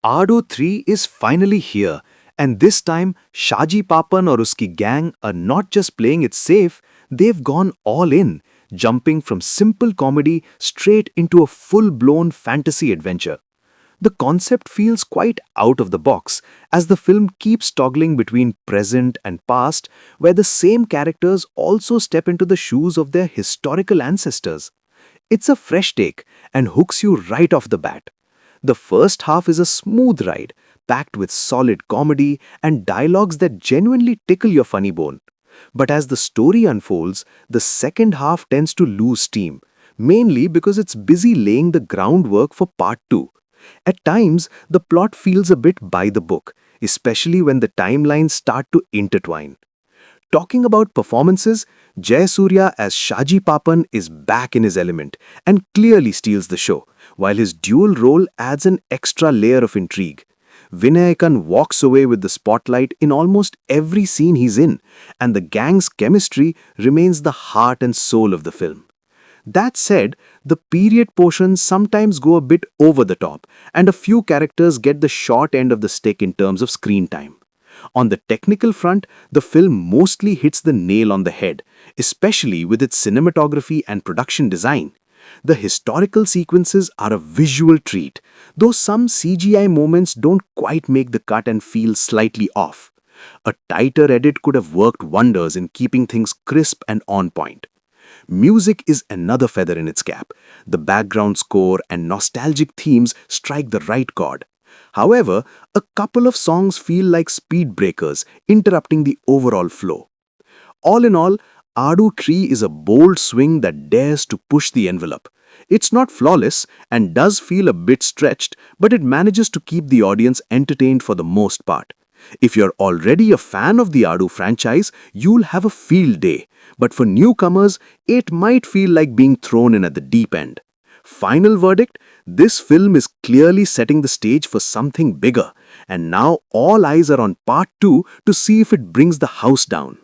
Aadu 3 is finally here, and this time Shaji Pappan or uski gang are not just playing it safe, they've gone all in, jumping from simple comedy straight into a full-blown fantasy adventure. The concept feels quite out of the box, as the film keeps toggling between present and past, where the same characters also step into the shoes of their historical ancestors. It's a fresh take and hooks you right off the bat. The first half is a smooth ride, packed with solid comedy and dialogues that genuinely tickle your funny bone. But as the story unfolds, the second half tends to lose steam, mainly because it's busy laying the groundwork for part 2. At times, the plot feels a bit by the book, especially when the timelines start to intertwine. Talking about performances, Jayasurya as Shaji Pappan is back in his element and clearly steals the show, while his dual role adds an extra layer of intrigue. Vinayakan walks away with the spotlight in almost every scene he's in, and the gang's chemistry remains the heart and soul of the film. That said, the period portions sometimes go a bit over the top, and a few characters get the short end of the stick in terms of screen time. On the technical front, the film mostly hits the nail on the head, especially with its cinematography and production design. The historical sequences are a visual treat, though some CGI moments don't quite make the cut and feel slightly off. A tighter edit could have worked wonders in keeping things crisp and on point. Music is another feather in its cap. The background score and nostalgic themes strike the right chord. However, a couple of songs feel like speed breakers, interrupting the overall flow. All in all, Aadu 3 is a bold swing that dares to push the envelope. It's not flawless and does feel a bit stretched, but it manages to keep the audience entertained for the most part. If you're already a fan of the Aadu franchise, you'll have a field day. But for newcomers, it might feel like being thrown in at the deep end. Final verdict, this film is clearly setting the stage for something bigger, and now all eyes are on part 2 to see if it brings the house down.